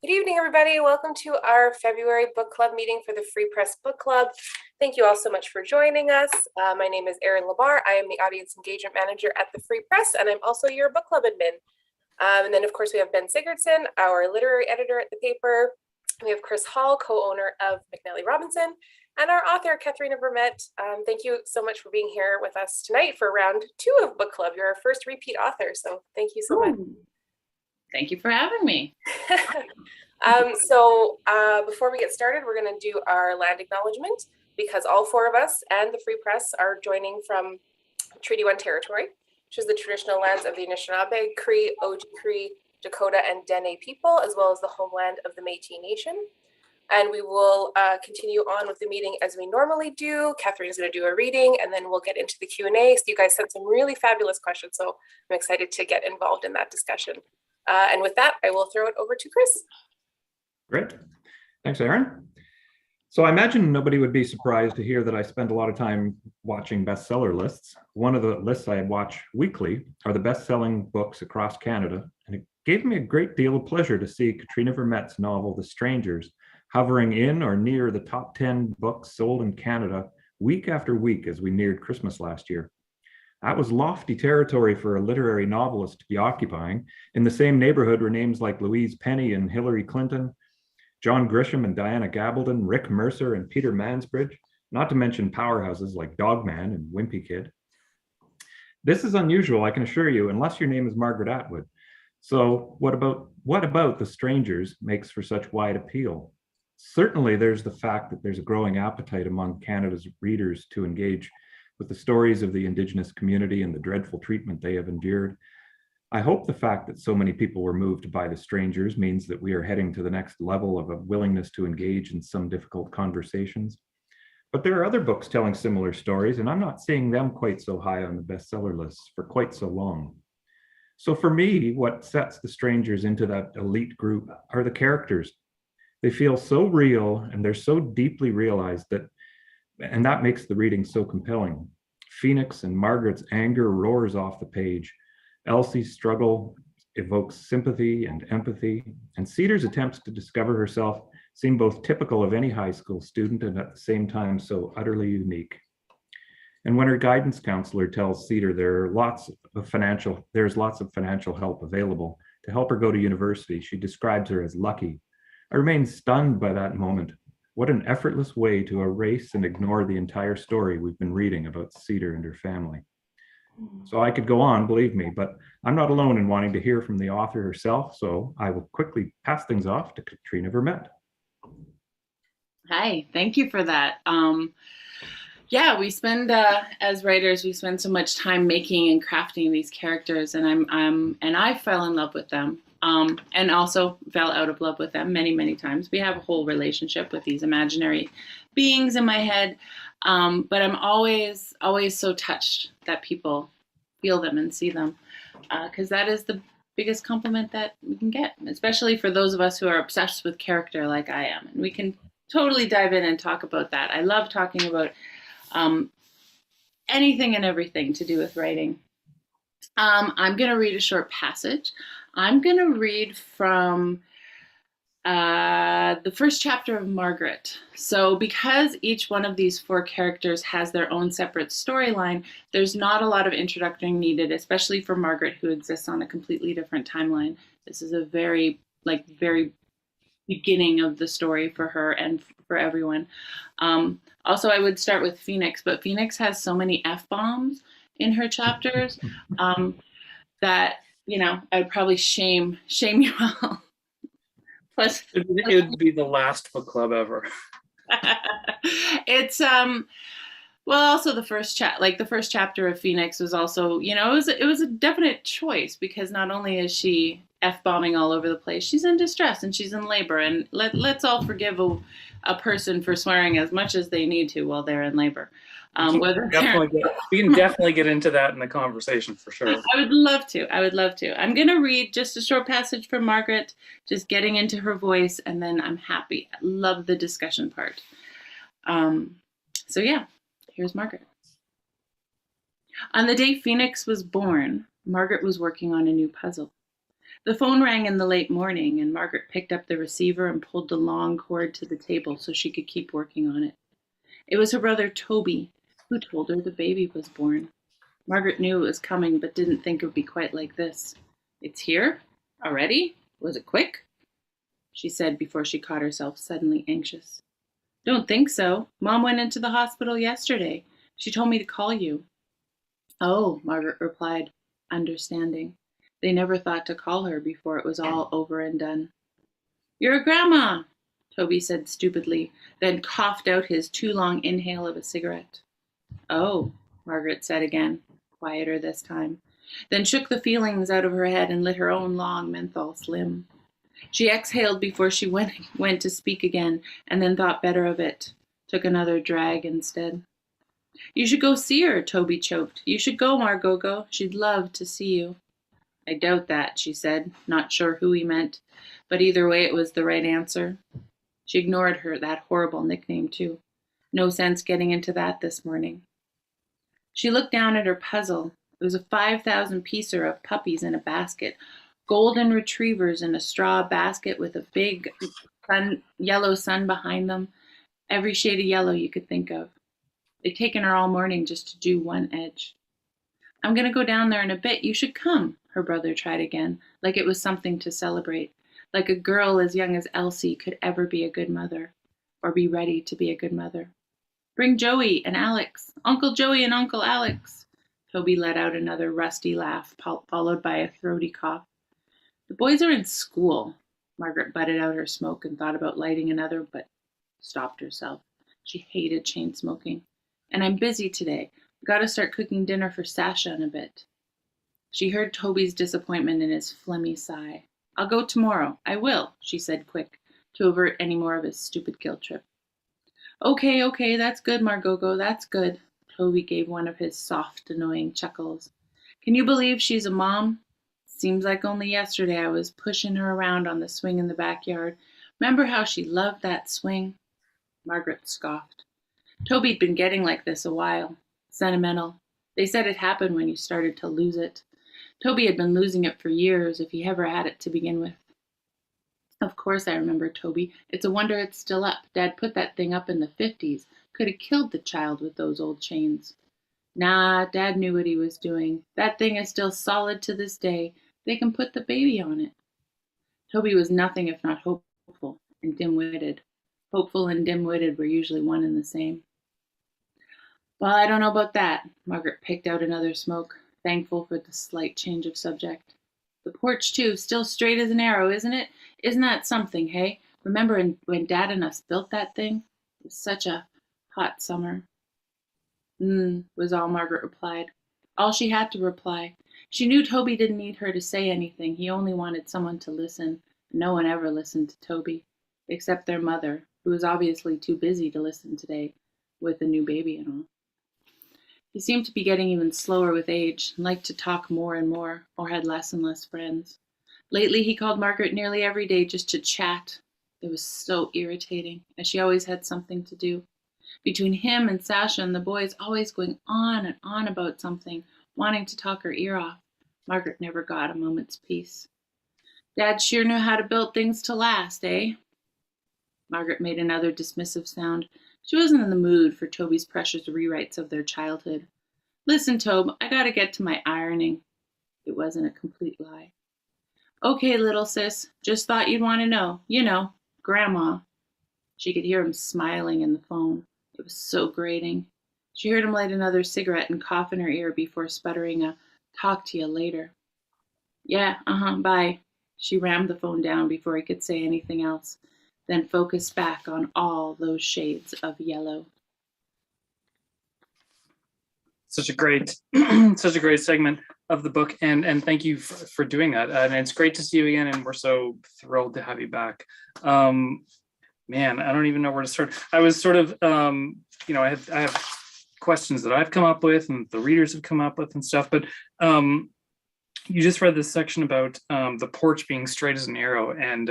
Good evening, everybody. Welcome to our February book club meeting for the Free Press Book Club. Thank you all so much for joining us. My name is Erin Lebar. I am the Audience Engagement Manager at the Free Press, and I'm also your book club admin. And then, of course, we have Ben Sigurdson, our literary editor at the paper. We have Chris Hall, co-owner of McNally Robinson, and our author, Katherena Vermette. Thank you so much for being here with us tonight for round 2 of book club. You're our first repeat author, so thank you so much. Thank you for having me. Before we get started, we're going to do our land acknowledgement because all 4 of us and the Free Press are joining from Treaty 1 territory, which is the traditional lands of the Anishinaabe, Cree, Oji-Cree, Dakota, and Dene people, as well as the homeland of the Métis Nation. And we will continue on with the meeting as we normally do. Katherine is going to do a reading, and then we'll get into the Q&A. So you guys sent some really fabulous questions, so I'm excited to get involved in that discussion. And with that, I will throw it over to Chris. Great. Thanks, Erin. So I imagine nobody would be surprised to hear that I spend a lot of time watching bestseller lists. One of the lists I watch weekly are the best-selling books across Canada, and it gave me a great deal of pleasure to see Katherena Vermette's novel, The Strangers, hovering in or near the top 10 books sold in Canada week after week as we neared Christmas last year. That was lofty territory for a literary novelist to be occupying in the same neighborhood where names like Louise Penny and Hillary Clinton, John Grisham and Diana Gabaldon, Rick Mercer and Peter Mansbridge, not to mention powerhouses like Dogman and Wimpy Kid. This is unusual, I can assure you, unless your name is Margaret Atwood. So what about The Strangers makes for such wide appeal? Certainly there's the fact that there's a growing appetite among Canada's readers to engage with the stories of the Indigenous community and the dreadful treatment they have endured. I hope the fact that so many people were moved by The Strangers means that we are heading to the next level of a willingness to engage in some difficult conversations. But there are other books telling similar stories, and I'm not seeing them quite so high on the bestseller lists for quite so long. So for me, what sets The Strangers into that elite group are the characters. They feel so real and they're so deeply realized and that makes the reading so compelling. Phoenix and Margaret's anger roars off the page. Elsie's struggle evokes sympathy and empathy, and Cedar's attempts to discover herself seem both typical of any high school student and at the same time so utterly unique. And when her guidance counselor tells Cedar there's lots of financial help available to help her go to university, she describes her as lucky. I remain stunned by that moment. What an effortless way to erase and ignore the entire story we've been reading about Cedar and her family. So I could go on, believe me, but I'm not alone in wanting to hear from the author herself, so I will quickly pass things off to Katherena Vermette. Hi, thank you for that. Yeah, we spend, as writers, we spend so much time making and crafting these characters, and I fell in love with them. And also fell out of love with them many, many times. We have a whole relationship with these imaginary beings in my head. But I'm always so touched that people feel them and see them. Because that is the biggest compliment that we can get, especially for those of us who are obsessed with character like I am. And we can totally dive in and talk about that. I love talking about anything and everything to do with writing. I'm going to read a short passage. I'm going to read from the first chapter of Margaret. So because each one of these 4 characters has their own separate storyline, there's not a lot of introduction needed, especially for Margaret, who exists on a completely different timeline. This is a very beginning of the story for her and for everyone. Also, I would start with Phoenix, but Phoenix has so many F-bombs in her chapters that, I'd probably shame you all. Plus, it would be the last book club ever. It's also the first chapter of Phoenix was also, it was a definite choice, because not only is she F-bombing all over the place, she's in distress and she's in labor, and let's all forgive a person for swearing as much as they need to while they're in labor. We can definitely get into that in the conversation for sure. I would love to. I'm going to read just a short passage from Margaret, just getting into her voice, and then I'm happy. I love the discussion part. So yeah, here's Margaret. On the day Phoenix was born, Margaret was working on a new puzzle. The phone rang in the late morning, and Margaret picked up the receiver and pulled the long cord to the table so she could keep working on it. It was her brother Toby, who told her the baby was born. Margaret knew it was coming, but didn't think it would be quite like this. "It's here? Already? Was it quick?" she said before she caught herself suddenly anxious. "Don't think so. Mom went into the hospital yesterday. She told me to call you." "Oh," Margaret replied, understanding. They never thought to call her before it was all over and done. "You're a grandma," Toby said stupidly, then coughed out his too long inhale of a cigarette. "Oh," Margaret said again, quieter this time, then shook the feelings out of her head and lit her own long menthol slim. She exhaled before she went to speak again, and then thought better of it, took another drag instead. "You should go see her," Toby choked. "You should go, Margogo. She'd love to see you." "I doubt that," she said, not sure who he meant, but either way it was the right answer. She ignored that horrible nickname too. No sense getting into that this morning. She looked down at her puzzle. It was a 5,000-piecer of puppies in a basket, golden retrievers in a straw basket with a big yellow sun behind them, every shade of yellow you could think of. They'd taken her all morning just to do one edge. "I'm going to go down there in a bit. You should come," her brother tried again, like it was something to celebrate, like a girl as young as Elsie could ever be a good mother, or be ready to be a good mother. "Bring Joey and Alex. Uncle Joey and Uncle Alex." Toby let out another rusty laugh, followed by a throaty cough. "The boys are in school." Margaret butted out her smoke and thought about lighting another, but stopped herself. She hated chain smoking. "And I'm busy today. I've got to start cooking dinner for Sasha in a bit." She heard Toby's disappointment in his phlegmy sigh. "I'll go tomorrow. I will," she said quick, to avert any more of his stupid guilt trip. Okay, that's good, Margogo, that's good." Toby gave one of his soft, annoying chuckles. "Can you believe she's a mom? Seems like only yesterday I was pushing her around on the swing in the backyard. Remember how she loved that swing?" Margaret scoffed. Toby'd been getting like this a while. Sentimental. They said it happened when you started to lose it. Toby had been losing it for years, if he ever had it to begin with. "Of course I remember, Toby. It's a wonder it's still up. Dad put that thing up in the 50s. Could have killed the child with those old chains." "Nah, Dad knew what he was doing. That thing is still solid to this day. They can put the baby on it." Toby was nothing if not hopeful and dim-witted. Hopeful and dim-witted were usually one and the same. "Well, I don't know about that." Margaret picked out another smoke, thankful for the slight change of subject. "The porch, too, still straight as an arrow, isn't it? Isn't that something, hey? Remember when Dad and us built that thing? It was such a hot summer." Was all Margaret replied. All she had to reply. She knew Toby didn't need her to say anything. He only wanted someone to listen. No one ever listened to Toby, except their mother, who was obviously too busy to listen today, with a new baby and all. He seemed to be getting even slower with age, and liked to talk more and more, or had less and less friends. Lately he called Margaret nearly every day just to chat. It was so irritating, as she always had something to do. Between him and Sasha and the boys always going on and on about something, wanting to talk her ear off, Margaret never got a moment's peace. "Dad sure knew how to build things to last, eh?" Margaret made another dismissive sound. She wasn't in the mood for Toby's precious rewrites of their childhood. "Listen, Tobe, I gotta get to my ironing." It wasn't a complete lie. "Okay, little sis, just thought you'd want to know. You know, Grandma." She could hear him smiling in the phone. It was so grating. She heard him light another cigarette and cough in her ear before sputtering a "talk to you later." "Yeah, bye." She rammed the phone down before he could say anything else, then focused back on all those shades of yellow. Such a great, such a great segment of the book, and thank you for doing that. And it's great to see you again, and we're so thrilled to have you back. Man, I don't even know where to start. I was sort of, I have questions that I've come up with, and the readers have come up with, and stuff. But you just read this section about the porch being straight as an arrow, and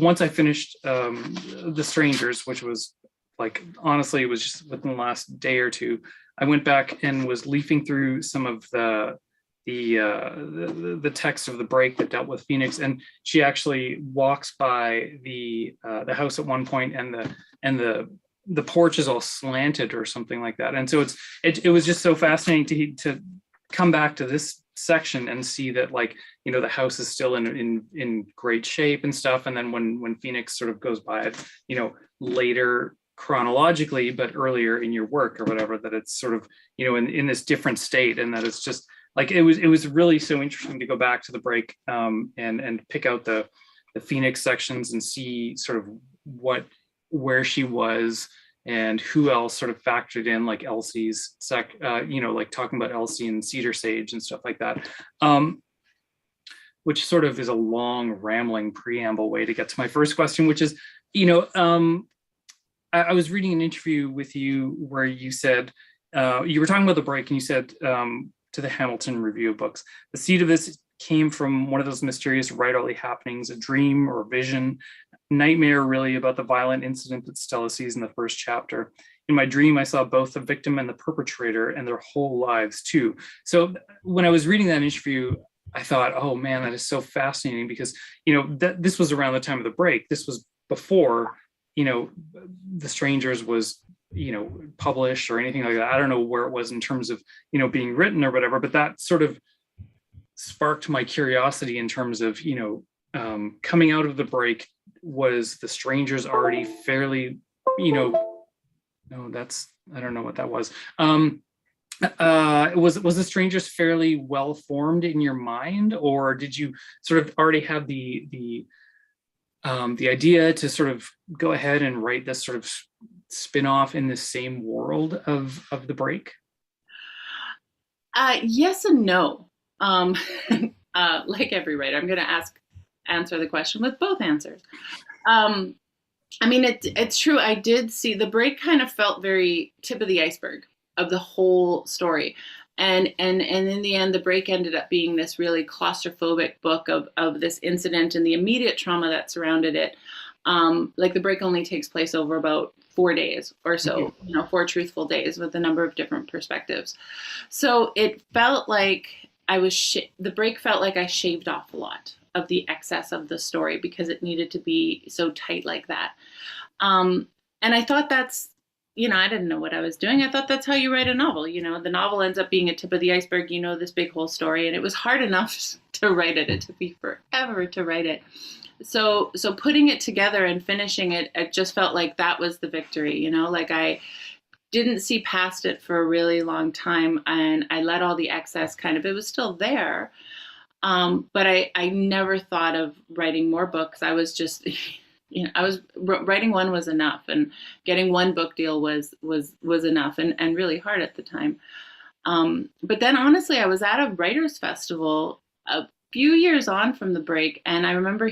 once I finished The Strangers, which was like, honestly, it was just within the last day or two, I went back and was leafing through some of the the text of the break that dealt with Phoenix, and she actually walks by the house at one point, and the porch is all slanted or something like that. And so it was just so fascinating to come back to this section and see that, like, the house is still in great shape and stuff. And then when Phoenix sort of goes by it, later chronologically, but earlier in your work or whatever, that it's sort of, in this different state, and that it's just like, it was really so interesting to go back to the break and pick out the Phoenix sections and see sort of where she was and who else sort of factored in, like Elsie's like talking about Elsie and Cedar Sage and stuff like that, which sort of is a long rambling preamble way to get to my first question, which is, I was reading an interview with you where you said, you were talking about the break, and you said to the Hamilton Review of Books, the seed of this came from one of those mysterious writerly happenings, a dream or vision, nightmare really, about the violent incident that Stella sees in the first chapter. In my dream, I saw both the victim and the perpetrator and their whole lives too. So when I was reading that interview, I thought, oh man, that is so fascinating, because, this was around the time of the break. This was before, The Strangers was, published or anything like that. I don't know where it was in terms of, being written or whatever, but that sort of sparked my curiosity in terms of, coming out of the break. Was The Strangers already fairly, no, that's, I don't know what that was. Was The Strangers fairly well formed in your mind, or did you sort of already have the idea to sort of go ahead and write this sort of spin-off in the same world of the break? Yes and no. Like every writer, I'm going to answer the question with both answers. I mean, it's true. I did see the break kind of felt very tip of the iceberg of the whole story. And in the end, the break ended up being this really claustrophobic book of this incident and the immediate trauma that surrounded it. Like the break only takes place over about 4 days or so, 4 truthful days with a number of different perspectives. So it felt like the break felt like I shaved off a lot of the excess of the story because it needed to be so tight like that. And I thought that's, I didn't know what I was doing. I thought that's how you write a novel. The novel ends up being a tip of the iceberg, this big whole story. And it was hard enough to write it. It took me forever to write it. So putting it together and finishing it, it just felt like that was the victory, like I didn't see past it for a really long time. And I let all the excess it was still there. But I never thought of writing more books. I was just, writing one was enough, and getting one book deal was enough, and really hard at the time. But then honestly, I was at a writers' festival a few years on from the break, and I remember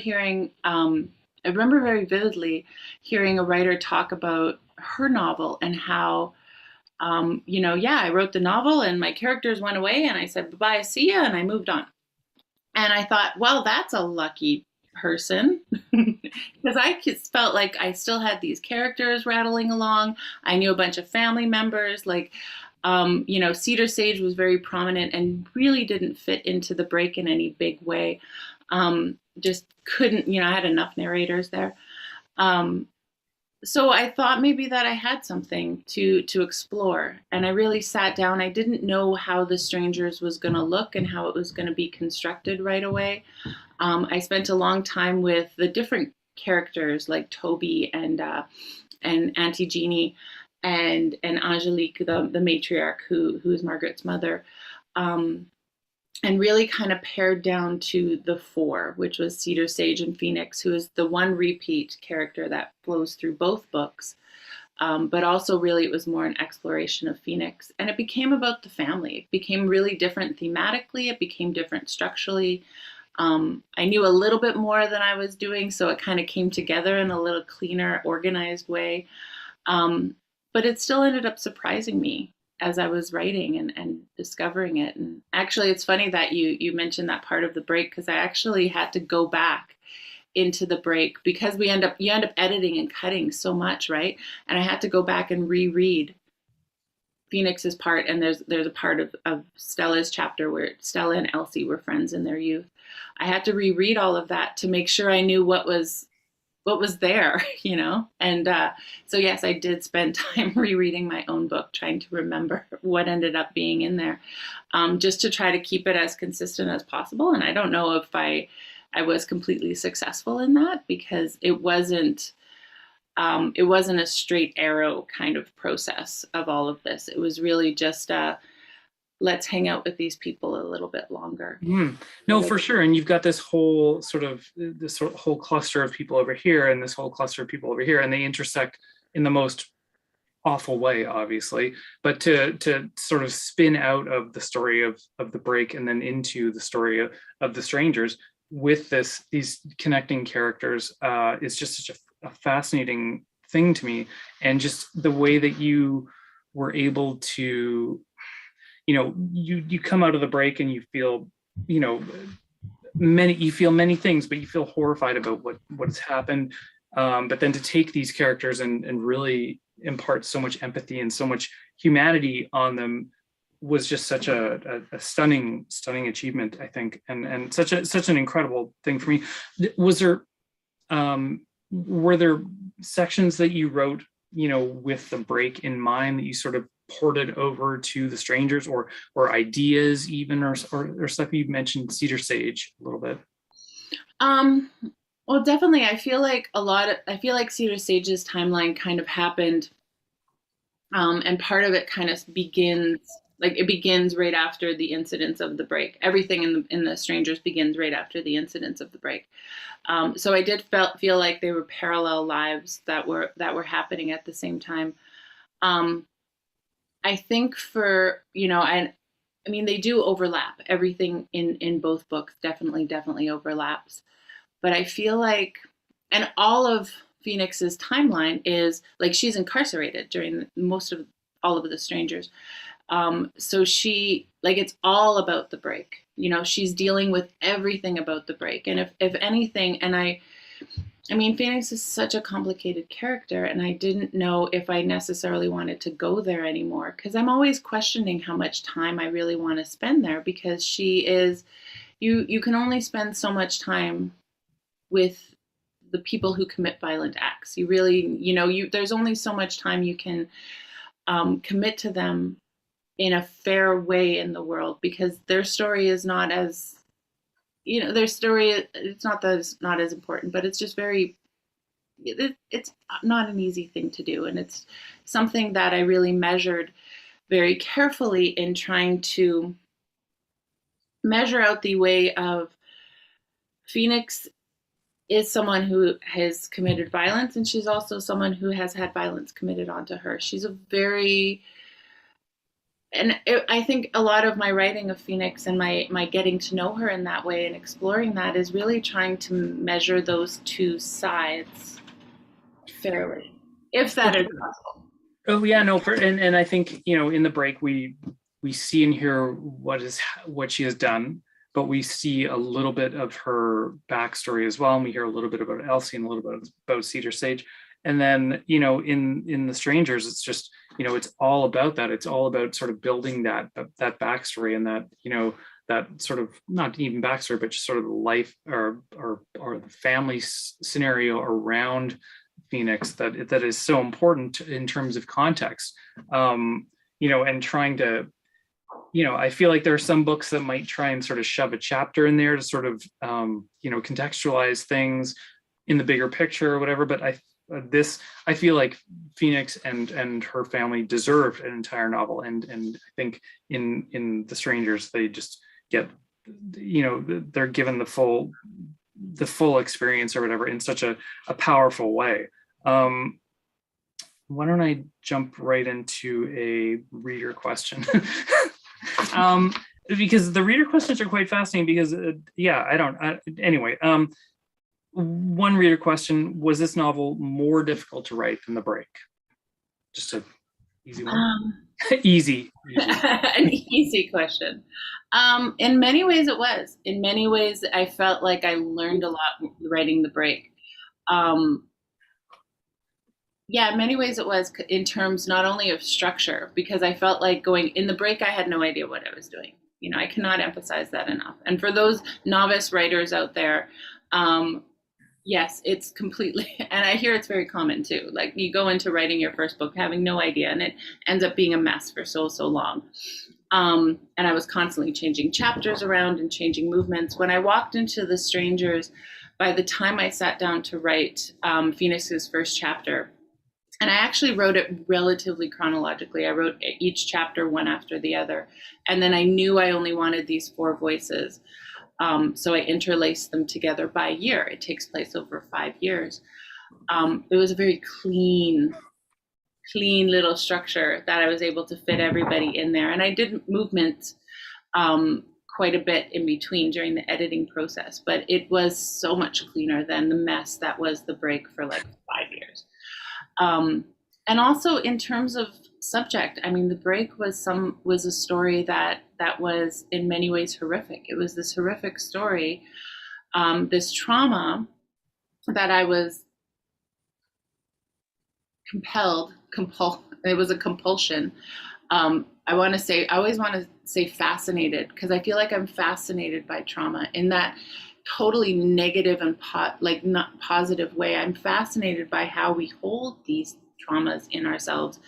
very vividly hearing a writer talk about her novel and how, I wrote the novel and my characters went away and I said, bye-bye, see ya, and I moved on. And I thought, well, that's a lucky person, because I just felt like I still had these characters rattling along. I knew a bunch of family members, Cedar Sage was very prominent and really didn't fit into the break in any big way. Just couldn't, I had enough narrators there. So I thought maybe that I had something to explore, and I really sat down. I didn't know how The Strangers was going to look and how it was going to be constructed right away. I spent a long time with the different characters like Toby and Auntie Jeannie and Angelique, the matriarch who's Margaret's mother, and really kind of pared down to the 4, which was Cedar Sage and Phoenix, who is the one repeat character that flows through both books. But also really it was more an exploration of Phoenix. And it became about the family. It became really different thematically. It became different structurally. I knew a little bit more than I was doing, so it kind of came together in a little cleaner, organized way. But it still ended up surprising me as I was writing and discovering it. And actually, it's funny that you mentioned that part of the break, because I actually had to go back into the break because you end up editing and cutting so much, right? And I had to go back and reread Phoenix's part, and there's a part of Stella's chapter where Stella and Elsie were friends in their youth. I had to reread all of that to make sure I knew what was there, you know? And so yes, I did spend time rereading my own book, trying to remember what ended up being in there, just to try to keep it as consistent as possible. And I don't know if I was completely successful in that, because it wasn't a straight arrow kind of process of all of this. It was really just let's hang out with these people a little bit longer. No, for sure. And you've got this whole whole cluster of people over here and this whole cluster of people over here, and they intersect in the most awful way, obviously. But to sort of spin out of the story of the break and then into the story of the strangers with these connecting characters is just such a fascinating thing to me. And just the way that you were able to, you know, you come out of the break and you feel, you know, many things, but you feel horrified about what has happened. But then to take these characters and really impart so much empathy and so much humanity on them was just such a stunning achievement, I think, and such an incredible thing for me. Were there sections that you wrote, you know, with the break in mind that you sort of ported over to the strangers, or ideas even, or stuff? You mentioned Cedar Sage a little bit. Well, definitely. I feel like Cedar Sage's timeline kind of happened, and part of it kind of begins right after the incidents of the break. Everything in the Strangers begins right after the incidents of the break. So I did feel like they were parallel lives that were happening at the same time. I think for, you know, I mean, they do overlap. Everything in both books definitely overlaps. But I feel like, and all of Phoenix's timeline is like she's incarcerated during most of all of the Strangers. So she, like, it's all about the break. You know, she's dealing with everything about the break. And if anything, and I mean, Phoenix is such a complicated character, and I didn't know if I necessarily wanted to go there anymore, because I'm always questioning how much time I really want to spend there, because she is, you can only spend so much time with the people who commit violent acts. You really, you know, there's only so much time you can commit to them in a fair way in the world, because their story is not as, you know, it's not that it's not as important, but it's just it's not an easy thing to do. And it's something that I really measured very carefully in trying to measure out the way of Phoenix is someone who has committed violence, and she's also someone who has had violence committed onto her. She's I think a lot of my writing of Phoenix and my getting to know her in that way and exploring that is really trying to measure those two sides fairly, if that is possible. Oh yeah, no, and I think, you know, in the break we see and hear what she has done, but we see a little bit of her backstory as well, and we hear a little bit about Elsie and a little bit about Cedar Sage. And then, you know, in the Strangers, it's just, you know, it's all about that. It's all about sort of building that backstory, and that, you know, that sort of, not even backstory, but just sort of the life or the family scenario around Phoenix that is so important in terms of context. You know, and trying to, you know, I feel like there are some books that might try and sort of shove a chapter in there to sort of, you know, contextualize things in the bigger picture or whatever. But I feel like Phoenix and her family deserve an entire novel, and I think in The Strangers they just get, you know, they're given the full experience or whatever in such a powerful way. Why don't I jump right into a reader question? Because the reader questions are quite fascinating, because anyway. One reader question: was this novel more difficult to write than The Break? Just an easy one. Easy. An easy question. In many ways it was. In many ways I felt like I learned a lot writing The Break. Yeah, in many ways it was in terms not only of structure, because I felt like going in the break, I had no idea what I was doing. You know, I cannot emphasize that enough. And for those novice writers out there, yes, it's completely, and I hear it's very common too. Like you go into writing your first book having no idea, and it ends up being a mess for so long. And I was constantly changing chapters around and changing movements. When I walked into The Strangers, by the time I sat down to write Phoenix's first chapter, and I actually wrote it relatively chronologically. I wrote each chapter one after the other. And then I knew I only wanted these 4 voices. So I interlaced them together by year. It takes place over 5 years. It was a very clean little structure that I was able to fit everybody in there. And I did movement quite a bit in between during the editing process, but it was so much cleaner than the mess that was the break for like 5 years. And also in terms of subject, I mean, the break was a story that was in many ways horrific. It was this horrific story, this trauma that I was it was a compulsion. I always want to say fascinated, because I feel like I'm fascinated by trauma in that totally negative and not positive way. I'm fascinated by how we hold these traumas in ourselves,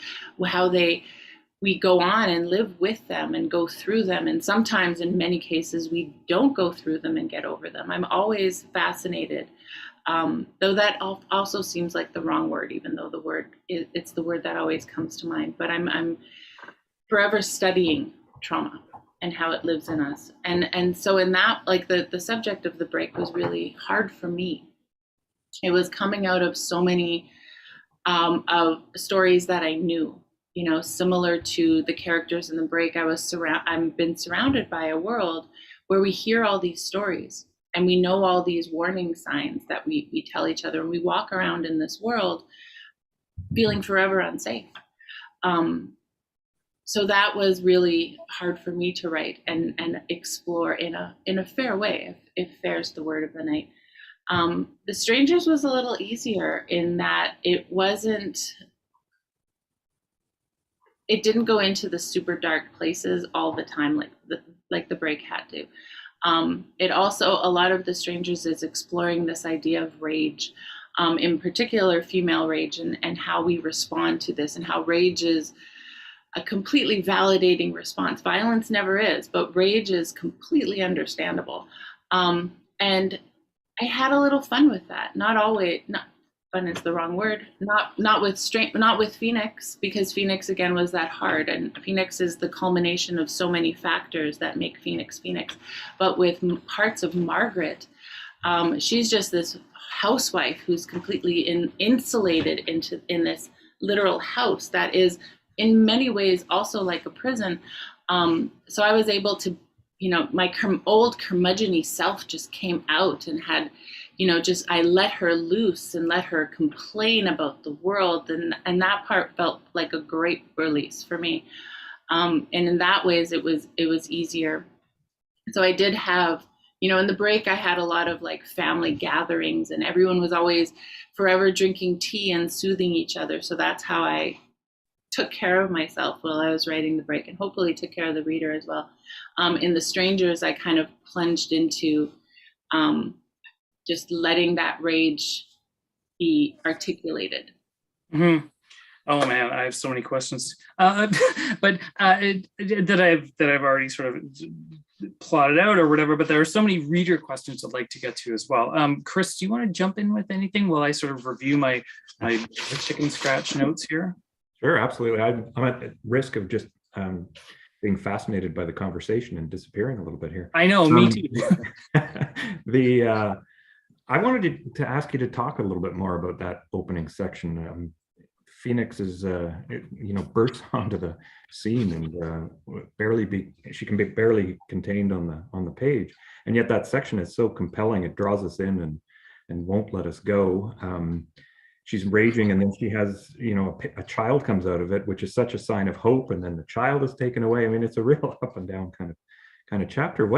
how we go on and live with them and go through them. And sometimes in many cases, we don't go through them and get over them. I'm always fascinated, though that also seems like the wrong word, even though it's the word that always comes to mind. But I'm forever studying trauma and how it lives in us. And so in that, like the subject of the break was really hard for me. It was coming out of so many of stories that I knew, you know, similar to the characters in the break. I've been surrounded by a world where we hear all these stories and we know all these warning signs that we tell each other, and we walk around in this world feeling forever unsafe. So that was really hard for me to write and explore in a fair way, if fair's the word of the night. The Strangers was a little easier in that it didn't go into the super dark places all the time like the break had to. It also, a lot of The Strangers is exploring this idea of rage, in particular female rage, and how we respond to this, and how rage is a completely validating response. Violence never is, but rage is completely understandable. And I had a little fun with that. Not fun is the wrong word. Not with Phoenix, because Phoenix again was that hard, and Phoenix is the culmination of so many factors that make Phoenix Phoenix. But with parts of Margaret, she's just this housewife who's completely insulated in this literal house that is in many ways also like a prison. So I was able to, you know, my old curmudgeon-y self just came out and had, you know, I let her loose and let her complain about the world. And that part felt like a great release for me. And in that ways, it was easier. So I did have, you know, in the break, I had a lot of like family gatherings, and everyone was always forever drinking tea and soothing each other. So that's how I took care of myself while I was writing the break, and hopefully took care of the reader as well. In The Strangers, I kind of plunged into just letting that rage be articulated. Mm-hmm. Oh man, I have so many questions, but that I've already sort of plotted out or whatever. But there are so many reader questions I'd like to get to as well. Chris, do you want to jump in with anything while I sort of review my chicken scratch notes here? Sure, absolutely. I'm at risk of just being fascinated by the conversation and disappearing a little bit here. I know, me too. I wanted to ask you to talk a little bit more about that opening section. Phoenix is, bursts onto the scene and she can be barely contained on the page, and yet that section is so compelling. It draws us in and won't let us go. She's raging, and then she has, a child comes out of it, which is such a sign of hope, and then the child is taken away. I mean, it's a real up and down kind of chapter.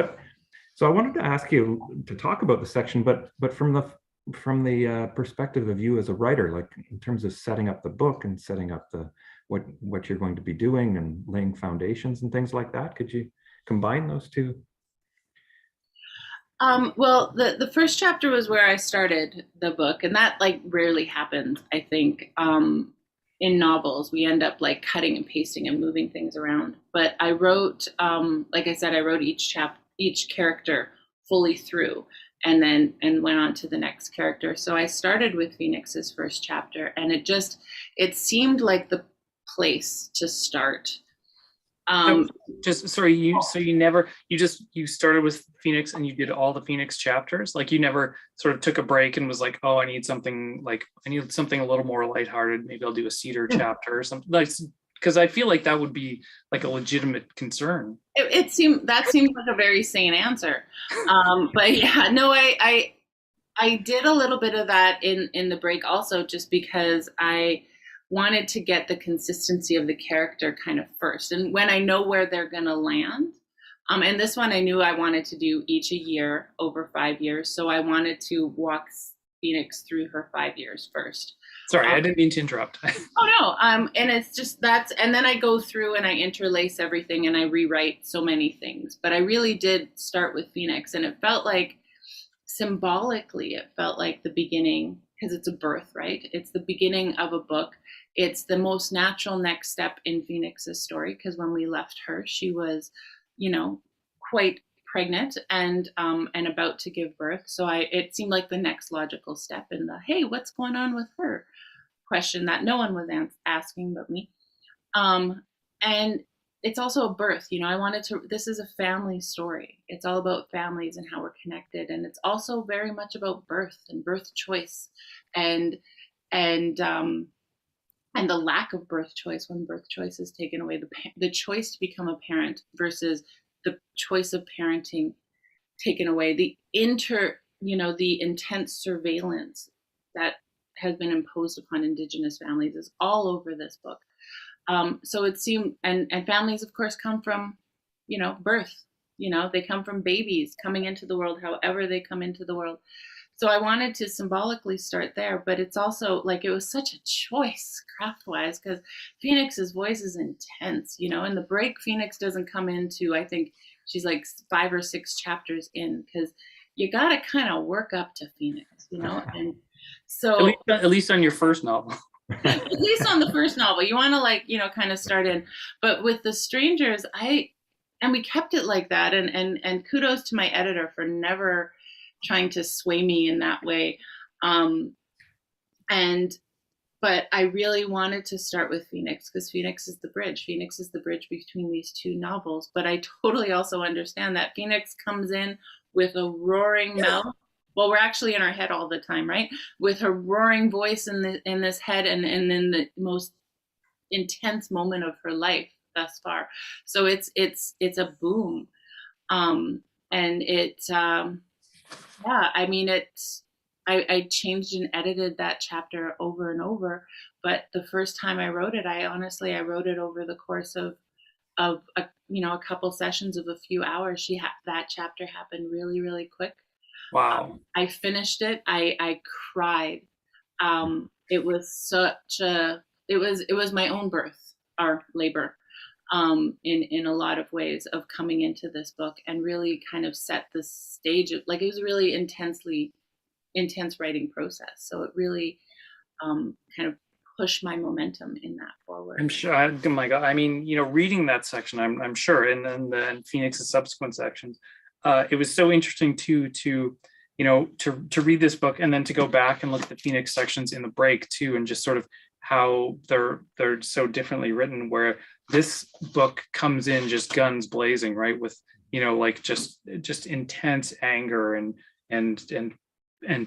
So I wanted to ask you to talk about the section, but from from the perspective of you as a writer, like in terms of setting up the book and setting up the what you're going to be doing and laying foundations and things like that? Could you combine those two? Well, the first chapter was where I started the book, and that like rarely happens, I think. In novels, we end up like cutting and pasting and moving things around. But I wrote, like I said, I wrote each character fully through, and went on to the next character. So I started with Phoenix's first chapter, and it seemed like the place to start. Just sorry, you started with Phoenix and you did all the Phoenix chapters. Like you never sort of took a break and was like, oh, I need something a little more lighthearted. Maybe I'll do a Cedar chapter or something, like, because I feel like that would be like a legitimate concern. It seemed like a very sane answer. But yeah, no, I did a little bit of that in the break also, just because I wanted to get the consistency of the character kind of first. And when I know where they're going to land, and this one I knew I wanted to do each a year over 5 years. So I wanted to walk Phoenix through her 5 years first. Sorry, I didn't mean to interrupt. Oh no. And it's just and then I go through and I interlace everything and I rewrite so many things. But I really did start with Phoenix, and it felt like symbolically, it felt like the beginning, because it's a birth, right? It's the beginning of a book. It's the most natural next step in Phoenix's story, because when we left her, she was, quite pregnant and about to give birth. So it seemed like the next logical step in the, hey, what's going on with her question that no one was asking but me. And it's also a birth, this is a family story. It's all about families and how we're connected. And it's also very much about birth and birth choice and the lack of birth choice when birth choice is taken away, the choice to become a parent versus the choice of parenting taken away, the intense surveillance that has been imposed upon Indigenous families is all over this book. So it seemed, and families, of course, come from, birth. They come from babies coming into the world, however they come into the world. So I wanted to symbolically start there, but it's also like it was such a choice craft-wise, because Phoenix's voice is intense. In the break, Phoenix doesn't come into, I think she's like 5 or 6 chapters in, because you got to kind of work up to Phoenix, and so at least on your first novel. At least on the first novel, you want to kind of start in. But with The Strangers, and we kept it like that, and kudos to my editor for never trying to sway me in that way. But I really wanted to start with Phoenix, because Phoenix is the bridge. Phoenix is the bridge between these two novels. But I totally also understand that Phoenix comes in with a roaring mouth. Well, we're actually in our head all the time, right? With her roaring voice in this head, and in the most intense moment of her life thus far. So it's a boom, and I changed and edited that chapter over and over. But the first time I wrote it, I wrote it over the course of a couple sessions of a few hours. That chapter happened really, really quick. Wow. I finished it. I cried. It was it was my own birth or labor, in a lot of ways, of coming into this book and really kind of set the stage of, it was a really intense writing process. So it really kind of pushed my momentum in that forward. I'm sure. Oh my God. I mean, reading that section, I'm sure, and then the Phoenix's subsequent sections, it was so interesting to read this book and then to go back and look at the Phoenix sections in the break too, and just sort of how they're so differently written, where this book comes in just guns blazing, right, with just intense anger and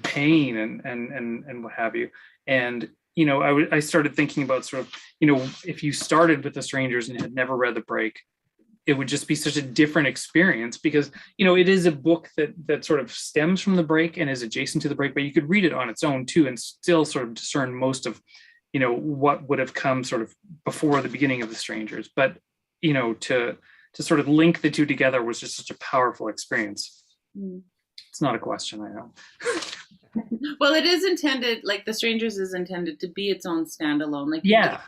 pain and what have you. And I started thinking about sort of, if you started with The Strangers and had never read the break, it would just be such a different experience, because it is a book that sort of stems from the break and is adjacent to the break, but you could read it on its own too and still sort of discern most of what would have come sort of before the beginning of The Strangers. But to sort of link the two together was just such a powerful experience. It's not a question, I know. Well, it is intended, like The Strangers is intended to be its own standalone. Like Yeah.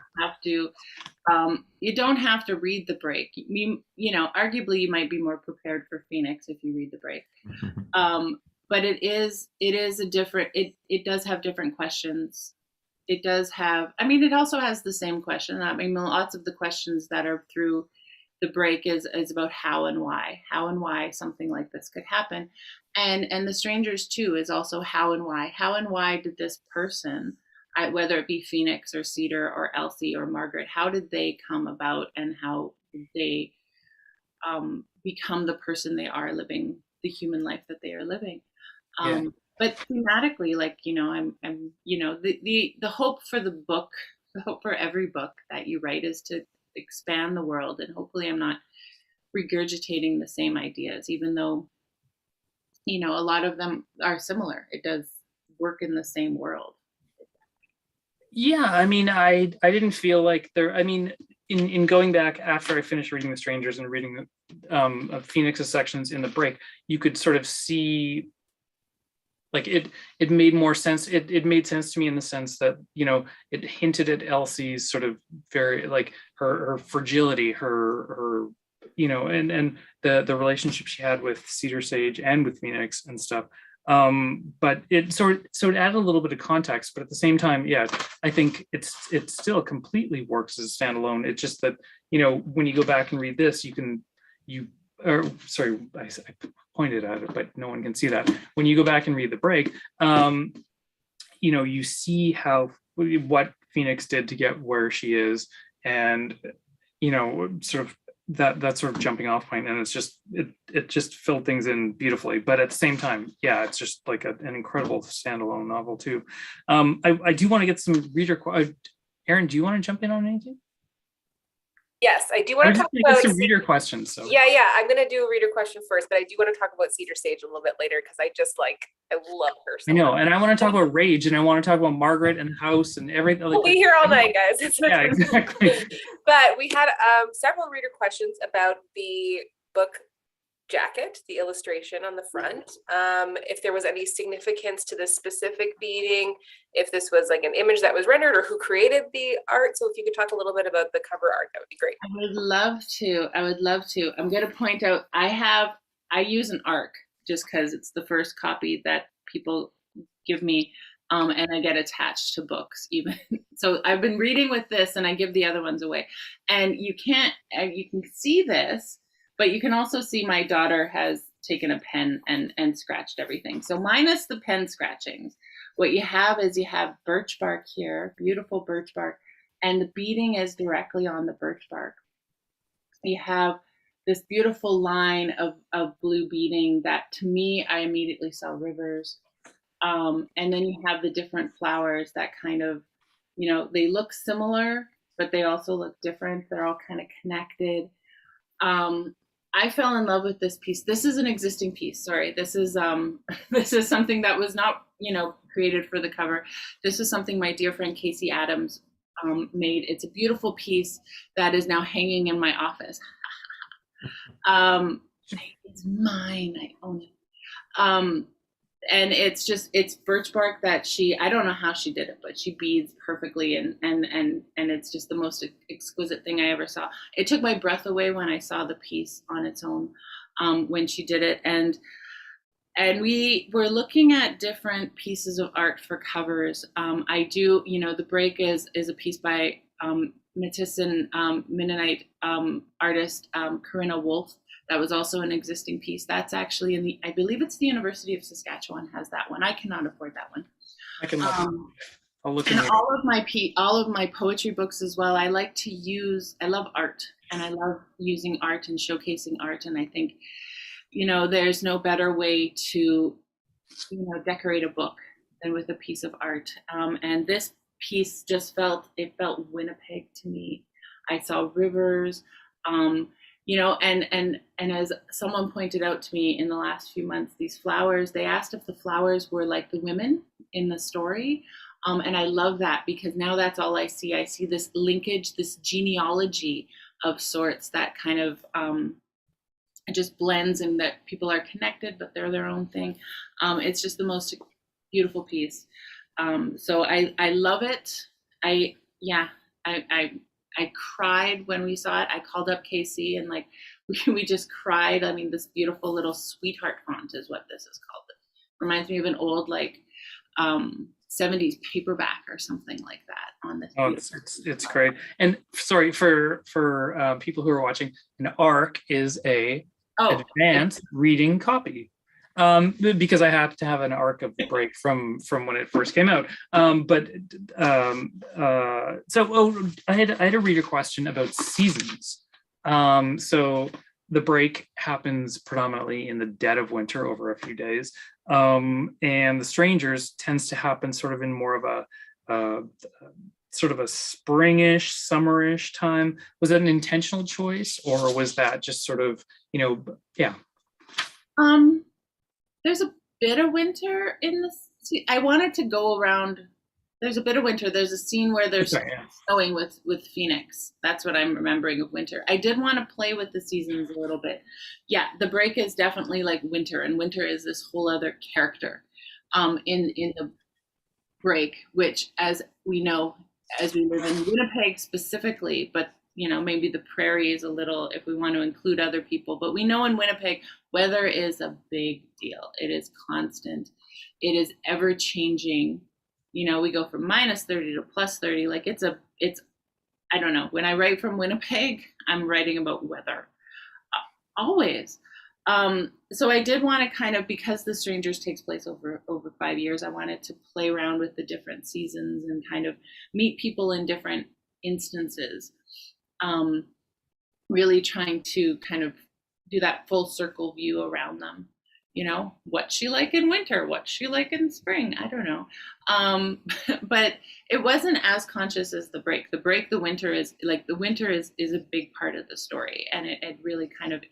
you don't have to read The Break. You know, arguably you might be more prepared for Phoenix if you read The Break. But it is a different, it does have different questions. It does have, I mean, it also has the same question. I mean, lots of the questions that are through The Break is about how and why something like this could happen. And The Strangers too is also how and why did this person, whether it be Phoenix or Cedar or Elsie or Margaret, how did they come about, and how did they become the person they are, living the human life that they are living. But thematically, like, you know, I'm you know, the hope for the book, the hope for every book that you write is to expand the world, and hopefully I'm not regurgitating the same ideas, even though, you know, a lot of them are similar. It does work in the same world. Yeah, I mean, I didn't feel like there, I mean, in going back after I finished reading The Strangers and reading Phoenix's sections in The Break, you could sort of see, like, it made more sense. It made sense to me in the sense that, you know, it hinted at Elsie's sort of very, like, her fragility, her you know, and the relationship she had with Cedar Sage and with Phoenix and stuff. But it it added a little bit of context, but at the same time, yeah, I think it still completely works as a standalone. It's just that, you know, when you go back and read this, I pointed at it, but no one can see that. When you go back and read The Break, you know, you see what Phoenix did to get where she is, and, you know, sort of that sort of jumping off point, and it's just it just filled things in beautifully. But at the same time, yeah, it's just like an incredible standalone novel too. I do want to get some reader. Erin, do you want to jump in on anything? Yes, I do want to talk about about some reader questions. So yeah, I'm going to do a reader question first, but I do want to talk about Cedar Sage a little bit later, because I love her so I know, much. and I want to talk about Rage, and I want to talk about Margaret and the house and everything. We'll be here all night, guys. Yeah, exactly. But we had several reader questions about the book jacket, the illustration on the front, if there was any significance to this specific beading, if this was like an image that was rendered, or who created the art. So if you could talk a little bit about the cover art, that would be great. I would love to. I'm going to point out, I use an ARC just because it's the first copy that people give me, and I get attached to books even. So I've been reading with this, and I give the other ones away. And you can see this, but you can also see my daughter has taken a pen and scratched everything. So minus the pen scratchings, what you have is birch bark here, beautiful birch bark, and the beading is directly on the birch bark. You have this beautiful line of blue beading that, to me, I immediately saw rivers. And then you have the different flowers that kind of, you know, they look similar, but they also look different. They're all kind of connected. I fell in love with this piece. This is an existing piece. Sorry, this is something that was not, you know, created for the cover. This is something my dear friend Casey Adams made. It's a beautiful piece that is now hanging in my office. It's mine. I own it. And it's birch bark that I don't know how she did it, but she beads perfectly, and it's just the most exquisite thing I ever saw. It took my breath away when I saw the piece on its own, when she did it. And we were looking at different pieces of art for covers. I do, you know, The Break is a piece by Metis Mennonite artist Corinna Wolf. That was also an existing piece. That's actually I believe it's the University of Saskatchewan has that one. I cannot afford that one. I can look. I'll look. And all of my poetry books as well. I love art, and I love using art and showcasing art. And I think, you know, there's no better way to, you know, decorate a book than with a piece of art. And this piece just felt Winnipeg to me. I saw rivers. You know, and as someone pointed out to me in the last few months, these flowers, they asked if the flowers were like the women in the story. And I love that, because now that's all I see. I see this linkage, this genealogy of sorts that kind of it just blends, and that people are connected, but they're their own thing. It's just the most beautiful piece. So I love it. I cried when we saw it. I called up Casey and like we just cried. I mean, this beautiful little sweetheart font is what this is called. It reminds me of an old like 70s paperback or something like that on this. Oh, it's great. And sorry for people who are watching, an ARC is a advanced reading copy. Because I have to have an arc of the break from when it first came out. I had a reader question about seasons. So the break happens predominantly in the dead of winter over a few days. And The Strangers tends to happen sort of in more of a sort of a springish, summerish time. Was that an intentional choice, or was that just sort of, yeah? There's a bit of winter in the. I wanted to go around. There's a bit of winter. There's a scene where there's snowing with Phoenix. That's what I'm remembering of winter. I did want to play with the seasons a little bit. Yeah, the break is definitely like winter, and winter is this whole other character in the break, which, as we know, as we live in Winnipeg specifically, but maybe the prairie is a little, if we want to include other people, but we know in Winnipeg, weather is a big deal. It is constant. It is ever changing. We go from -30 to +30. Like it's I don't know. When I write from Winnipeg, I'm writing about weather always. So I did want to kind of, because The Strangers takes place over 5 years, I wanted to play around with the different seasons and kind of meet people in different instances. Really trying to kind of do that full circle view around them. What's she like in winter? What's she like in spring? I don't know. But it wasn't as conscious as the break. The winter is like, the winter is a big part of the story, and it really kind of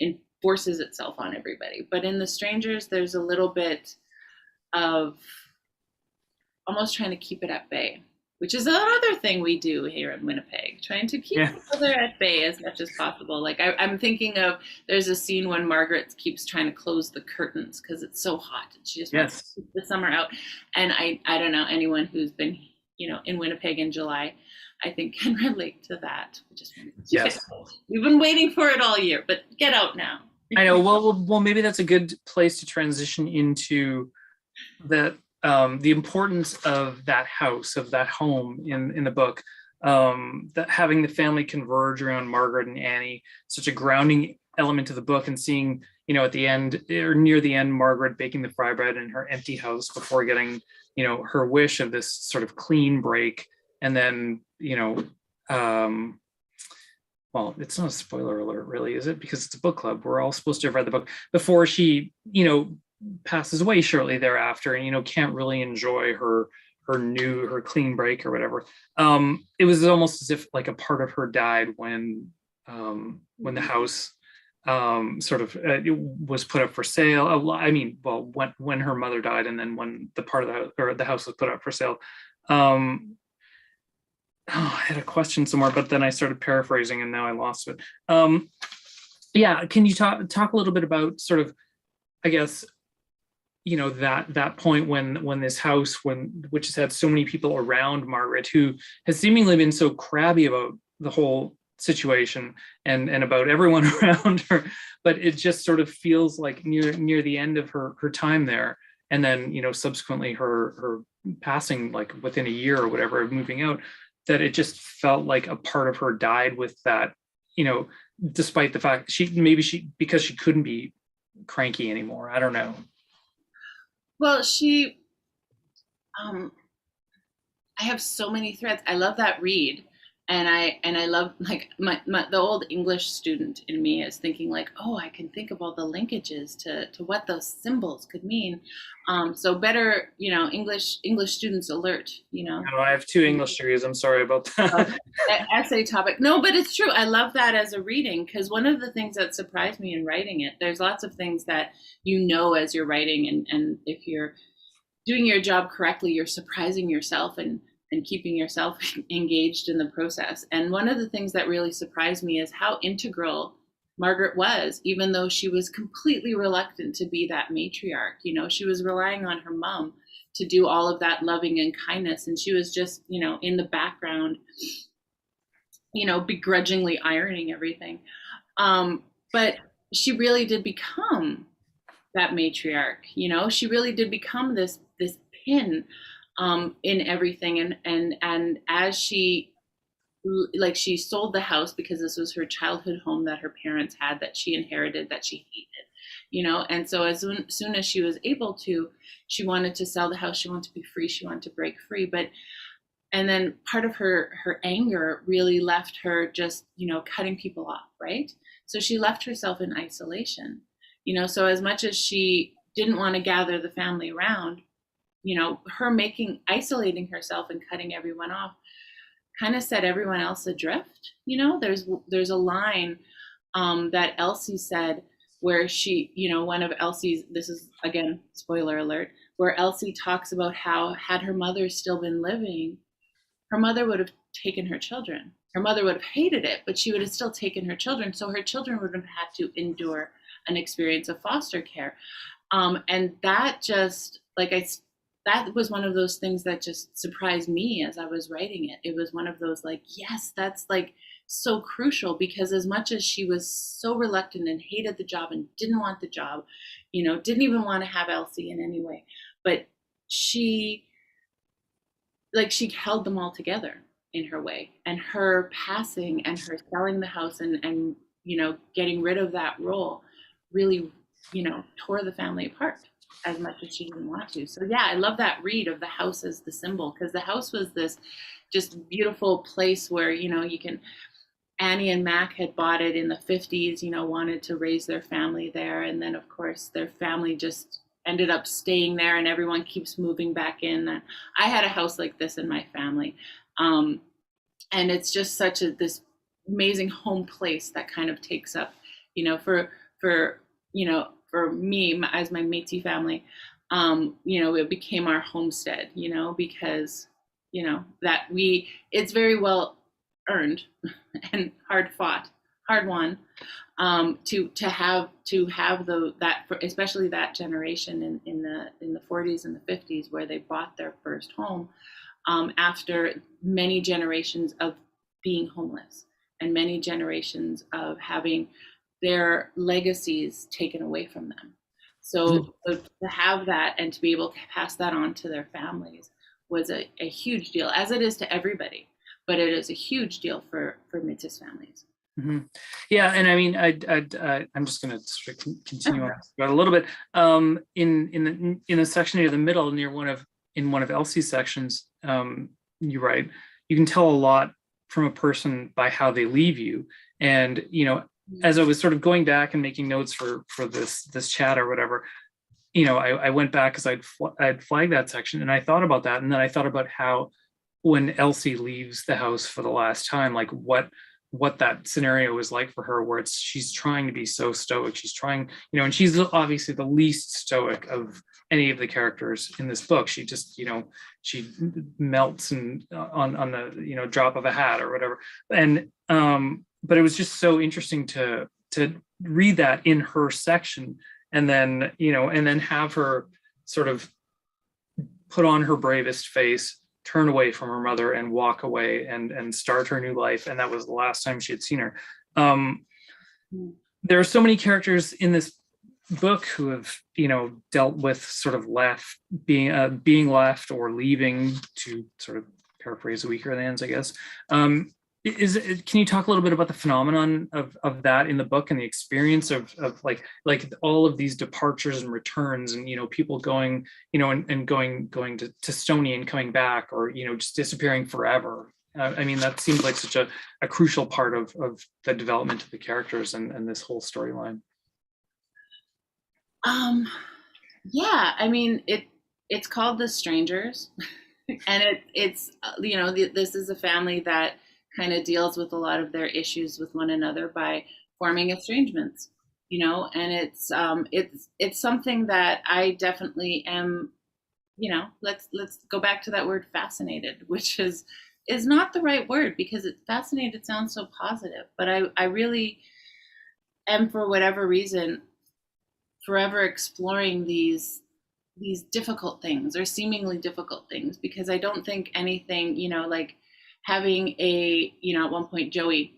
enforces itself on everybody. But in The Strangers, there's a little bit of almost trying to keep it at bay, which is another thing we do here in Winnipeg, trying to keep each other at bay as much as possible. Like I'm thinking of, there's a scene when Margaret keeps trying to close the curtains because it's so hot and she just wants to keep the summer out. And I don't know, anyone who's been, in Winnipeg in July, I think can relate to that. We've been waiting for it all year, but get out now. I know. Well, maybe that's a good place to transition into that. The importance of that house, of that home in the book, that having the family converge around Margaret and Annie, such a grounding element of the book, and seeing, at the end or near the end, Margaret baking the fry bread in her empty house before getting, her wish of this sort of clean break. And then, well, it's not a spoiler alert, really, is it? Because it's a book club. We're all supposed to have read the book before she, passes away shortly thereafter, and can't really enjoy her clean break or whatever. It was almost as if like a part of her died when the house sort of was put up for sale. I mean, well, when her mother died, and then when the part of the house, or the house, was put up for sale. I had a question somewhere, but then I started paraphrasing and now I lost it. Yeah, can you talk a little bit about sort of, I guess, that point when this house, which has had so many people around Margaret, who has seemingly been so crabby about the whole situation and about everyone around her, but it just sort of feels like near the end of her time there, and then subsequently her passing, like within a year or whatever of moving out, that it just felt like a part of her died with that, despite the fact because she couldn't be cranky anymore. I don't know. Well, I have so many threads. I love that read. And I love, like, the old English student in me is thinking like, oh, I can think of all the linkages to what those symbols could mean. So better, English students alert, No, I have 2 English degrees. I'm sorry about that. Essay topic. No, but it's true. I love that as a reading, because one of the things that surprised me in writing it, there's lots of things that as you're writing, and if you're doing your job correctly, you're surprising yourself and keeping yourself engaged in the process. And one of the things that really surprised me is how integral Margaret was, even though she was completely reluctant to be that matriarch. You know, she was relying on her mom to do all of that loving and kindness, and she was just, you know, in the background, you know, begrudgingly ironing everything. But she really did become that matriarch. You know, she really did become this pin in everything. And as she, like, she sold the house because this was her childhood home that her parents had, that she inherited, that she hated, you know. And so as soon as she was able to, she wanted to sell the house. She wanted to be free. She wanted to break free. But and then part of her anger really left her just, you know, cutting people off, right? So she left herself in isolation, you know. So as much as she didn't want to gather the family around, you know, her isolating herself and cutting everyone off kind of set everyone else adrift. You know, there's a line that Elsie said where she, you know, one of Elsie's, this is again, spoiler alert, where Elsie talks about how had her mother still been living, her mother would have taken her children. Her mother would have hated it, but she would have still taken her children. So her children would have had to endure an experience of foster care. And that just, that was one of those things that just surprised me as I was writing it. It was one of those, like, yes, that's like so crucial, because as much as she was so reluctant and hated the job and didn't want the job, you know, didn't even want to have Elsie in any way, but she held them all together in her way. And her passing and her selling the house and you know, getting rid of that role really, you know, tore the family apart as much as she didn't want to. So yeah, I love that read of the house as the symbol, because the house was this just beautiful place where, you know, you can, Annie and Mac had bought it in the 50s, you know, wanted to raise their family there. And then of course their family just ended up staying there, and everyone keeps moving back in. I had a house like this in my family. And it's just such this amazing home place that kind of takes up, you know, for you know, for me, as my Métis family, you know, it became our homestead, you know, because, you know, that it's very well earned and hard fought, hard won, to have that, especially that generation in the 40s and the 50s, where they bought their first home after many generations of being homeless and many generations of having their legacies taken away from them. So to have that and to be able to pass that on to their families was a huge deal, as it is to everybody, but it is a huge deal for Métis families. Mm-hmm. Yeah, and I mean, I'm just going to sort of continue on a little bit. In the section near the middle, in one of Elsie's sections, you write, you can tell a lot from a person by how they leave you. And you know, as I was sort of going back and making notes for this chat or whatever, you know, I went back because I'd flagged that section, and I thought about that, and then I thought about how when Elsie leaves the house for the last time, like what that scenario was like for her, where she's trying to be so stoic, she's trying, you know, and she's obviously the least stoic of any of the characters in this book. She just, you know, she melts and on the, you know, drop of a hat or whatever. And but it was just so interesting to read that in her section, and then, you know, and then have her sort of put on her bravest face, turn away from her mother and walk away and start her new life. And that was the last time she had seen her. There are so many characters in this book who have, you know, dealt with sort of being left or leaving, to sort of paraphrase Weaker Than's, I guess. Can you talk a little bit about the phenomenon of that in the book, and the experience of like all of these departures and returns, and, you know, people going, you know, and going to Stony and coming back, or, you know, just disappearing forever? I mean, that seems like such a crucial part of the development of the characters and this whole storyline. Yeah, I mean, it's called The Strangers, and it's you know, this is a family that kind of deals with a lot of their issues with one another by forming estrangements, you know. And it's something that I definitely am, you know, let's go back to that word fascinated, which is not the right word, because fascinated sounds so positive, but I really, am, for whatever reason, forever exploring these difficult things or seemingly difficult things, because I don't think anything, like having at one point Joey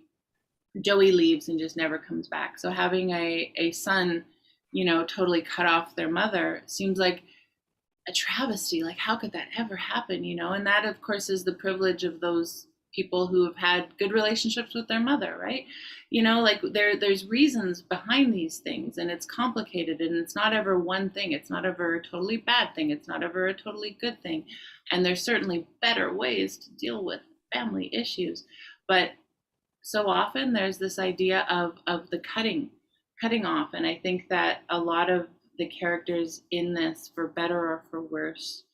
leaves and just never comes back. So having a son, totally cut off their mother seems like a travesty. Like, how could that ever happen? And that, of course, is the privilege of those people who have had good relationships with their mother, right? Like there's reasons behind these things, and it's complicated, and it's not ever one thing. It's not ever a totally bad thing. It's not ever a totally good thing. And there's certainly better ways to deal with family issues. But so often there's this idea of the cutting off. And I think that a lot of the characters in this, for better or for worse,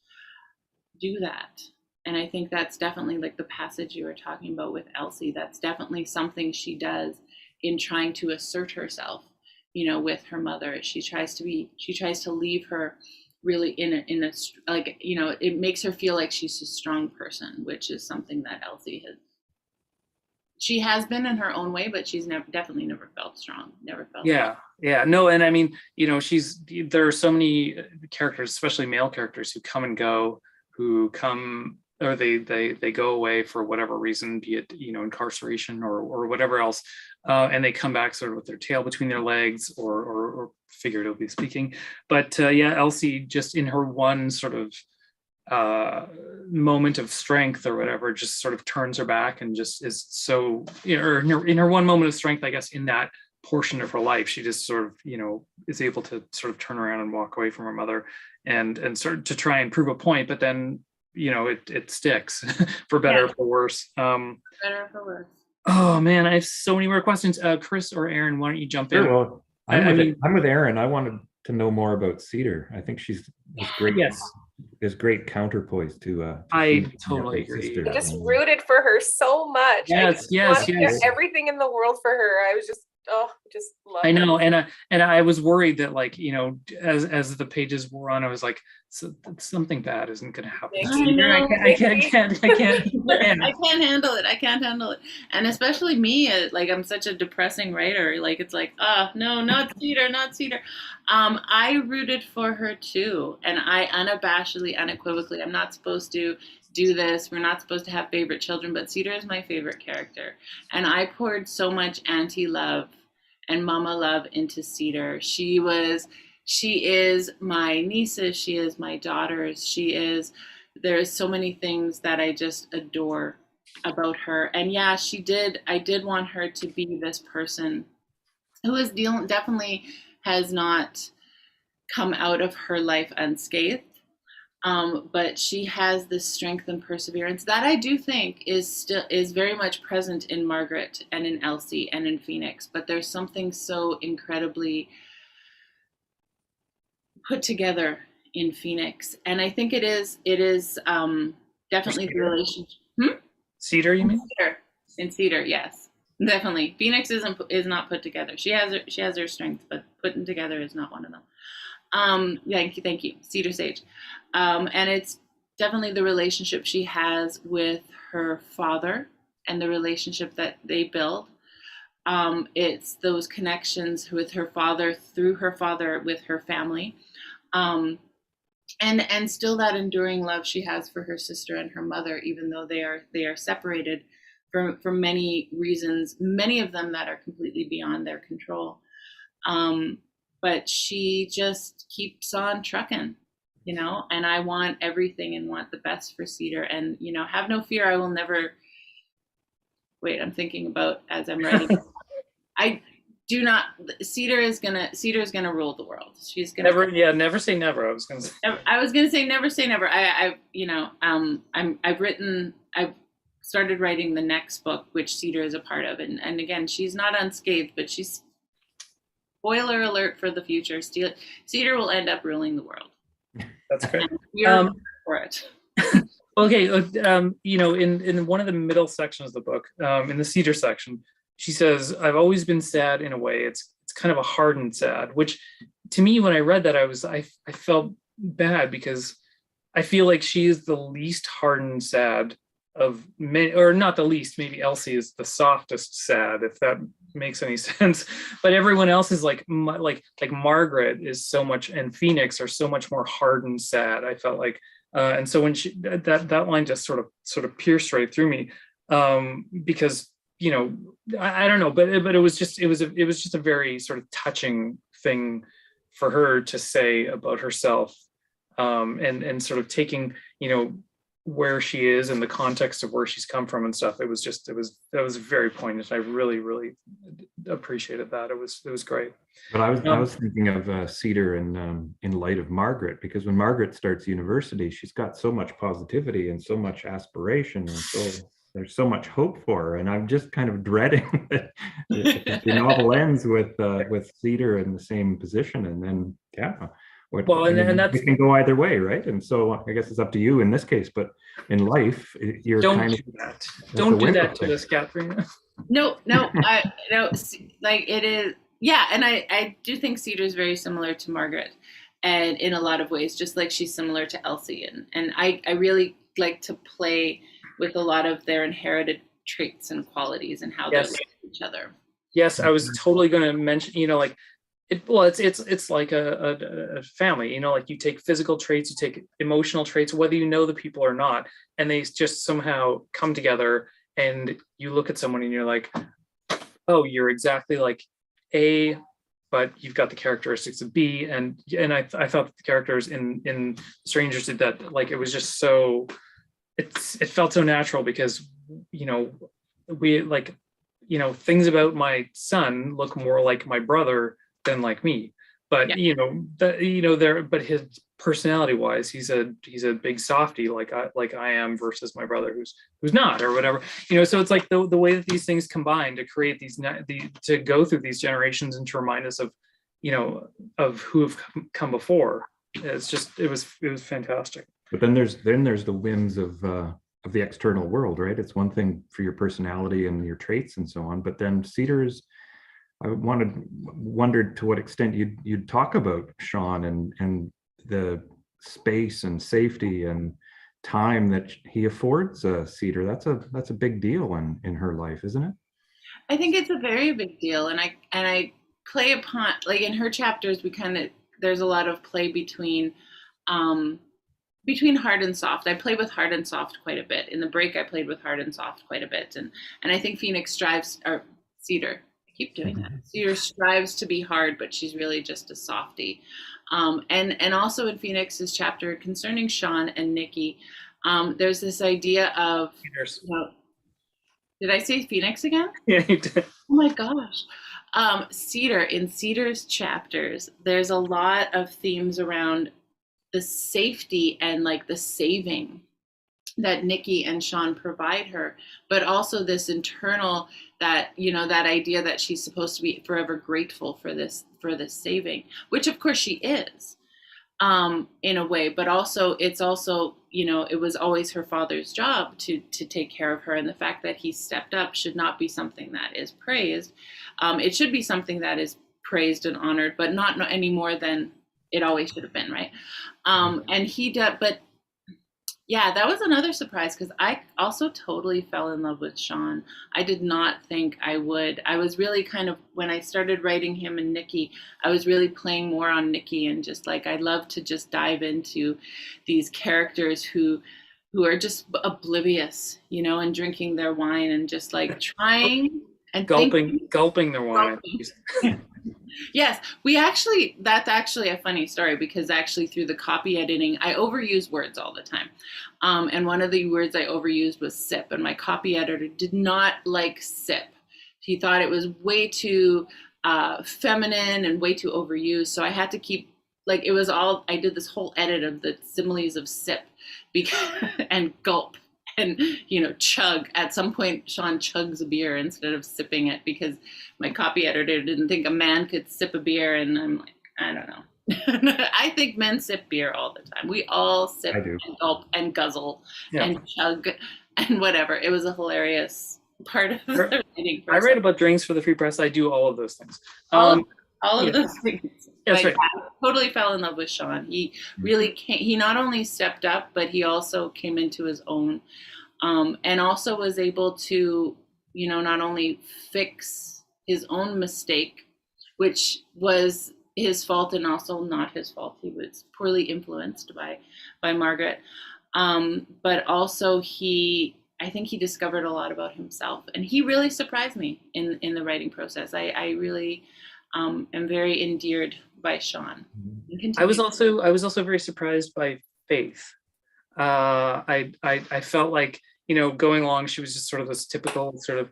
do that. And I think that's definitely, like the passage you were talking about with Elsie, that's definitely something she does in trying to assert herself, with her mother. She tries to leave her really in a like, it makes her feel like she's a strong person, which is something that Elsie has been in her own way, but she's definitely never felt strong. No, and I mean, there are so many characters, especially male characters, who come and go, or they go away for whatever reason, be it incarceration or whatever else, and they come back sort of with their tail between their legs, or figuratively speaking. But Elsie, just in her one sort of moment of strength or whatever, just sort of turns her back and just is so, or in her one moment of strength, I guess, in that portion of her life, she just sort of is able to sort of turn around and walk away from her mother and sort to try and prove a point, but then it sticks for better or for worse. Better or for worse. Oh man, I have so many more questions. Chris or Erin, why don't you jump in? Sure, well, I'm with Erin. I wanted to know more about Cedar. I think she's great. Yes. Is great counterpoise to I totally agree. I just rooted for her so much. Yes. Everything in the world for her. I was just love I know, and I was worried that, like, as the pages wore on, I was like, something bad isn't going to happen. I can't handle it. And especially me, like, I'm such a depressing writer. Like, it's like, no, not Cedar. I rooted for her too, and I unabashedly, unequivocally, I'm not supposed to do this. We're not supposed to have favorite children, but Cedar is my favorite character. And I poured so much auntie love and mama love into Cedar. She is my nieces. She is my daughters. There's so many things that I just adore about her. And yeah, I did want her to be this person who is definitely has not come out of her life unscathed. But she has this strength and perseverance that I do think is very much present in Margaret and in Elsie and in Phoenix. But there's something so incredibly put together in Phoenix, and I think it is definitely the relationship. Cedar, you mean? In Cedar, yes, definitely. Phoenix is not put together. She has her strengths, but putting together is not one of them. Thank you, Cedar Sage. And it's definitely the relationship she has with her father and the relationship that they build. It's those connections with her father, through her father, with her family. And still that enduring love she has for her sister and her mother, even though they are separated for many reasons, many of them that are completely beyond their control. But she just keeps on trucking, and I want everything and want the best for Cedar. And, have no fear, I will never, I'm thinking about as I'm writing. I do not, Cedar is gonna rule the world. She's gonna never say never. I was gonna say never say never. I've started writing the next book, which Cedar is a part of. And again, she's not unscathed, but she's, spoiler alert for the future, Cedar will end up ruling the world. That's great. We're for it. Okay, in one of the middle sections of the book, in the Cedar section, she says, "I've always been sad in a way. It's kind of a hardened sad," which to me, when I read that, I felt bad, because I feel like she is the least hardened sad of many, or not the least. Maybe Elsie is the softest sad, if that makes any sense. But everyone else is like Margaret is so much, and Phoenix are so much more hard and sad. I felt like, and so when that line just sort of pierced right through me, because I don't know, but it was just a very sort of touching thing for her to say about herself, and sort of taking where she is in the context of where she's come from and stuff. That was very poignant. I really, really appreciated that. It was great. But I was thinking of Cedar in light of Margaret, because when Margaret starts university, she's got so much positivity and so much aspiration, and so there's so much hope for her. And I'm just kind of dreading that the novel ends with Cedar in the same position, and then and that can go either way, right? And so I guess it's up to you in this case, but in life, you're don't do that to us, Katherena. No, like it is, yeah. And I do think Cedar is very similar to Margaret, and in a lot of ways, just like she's similar to Elsie, and I really like to play with a lot of their inherited traits and qualities and how they look at each other. Yes, I was totally going to mention, it's like a family, like you take physical traits, you take emotional traits, whether you know the people or not, and they just somehow come together, and you look at someone and you're like, oh, you're exactly like A, but you've got the characteristics of B, and I thought the characters in Strangers did that. Like, it was just so, it felt so natural, because we like, things about my son look more like my brother than like me, but but his personality wise, he's a big softy like I am, versus my brother who's not, or whatever, so it's like the way that these things combine to create to go through these generations and to remind us of of who have come before. It was fantastic. But then there's the whims of the external world, right? It's one thing for your personality and your traits and so on, but then Cedar's, I wondered to what extent you'd talk about Sean and the space and safety and time that he affords Cedar. That's a big deal in her life, isn't it? I think it's a very big deal, and I play upon, like, in her chapters, there's a lot of play between hard and soft. I play with hard and soft quite a bit. In the break, I played with hard and soft quite a bit, and I think Cedar. Keep doing that. Cedar strives to be hard, but she's really just a softie. And also in Phoenix's chapter concerning Sean and Nikki, there's this idea of, did I say Phoenix again? Yeah, you did. Oh my gosh. In Cedar's chapters, there's a lot of themes around the safety and like the saving that Nikki and Sean provide her, but also this internal, that that idea that she's supposed to be forever grateful for this saving, which of course she is, in a way, but also it was always her father's job to take care of her, and the fact that he stepped up should not be something that is praised. It should be something that is praised and honored, but not any more than it always should have been, right? And he did, but yeah, that was another surprise, because I also totally fell in love with Sean. I did not think I would. I was really kind of, when I started writing him and Nikki, I was really playing more on Nikki, and just like, I love to just dive into these characters who are just oblivious, and drinking their wine and just like trying and gulping their wine. Yes, that's actually a funny story, because actually through the copy editing, I overuse words all the time. And one of the words I overused was sip, and my copy editor did not like sip. He thought it was way too feminine and way too overused. So I had to keep, I did this whole edit of the similes of sip and gulp. And, chug. At some point, Sean chugs a beer instead of sipping it, because my copy editor didn't think a man could sip a beer. And I'm like, I don't know. I think men sip beer all the time. We all sip and gulp and guzzle and chug and whatever. It was a hilarious part of the writing process. I write about drinks for the Free Press. I do all of those things. All of those things. That's right. I totally fell in love with Sean. He really he not only stepped up, but he also came into his own, and also was able to, not only fix his own mistake, which was his fault and also not his fault. He was poorly influenced by Margaret. But also I think he discovered a lot about himself, and he really surprised me in the writing process. I really am very endeared by Sean. I was also very surprised by Faith. I felt like, going along, she was just sort of this typical sort of,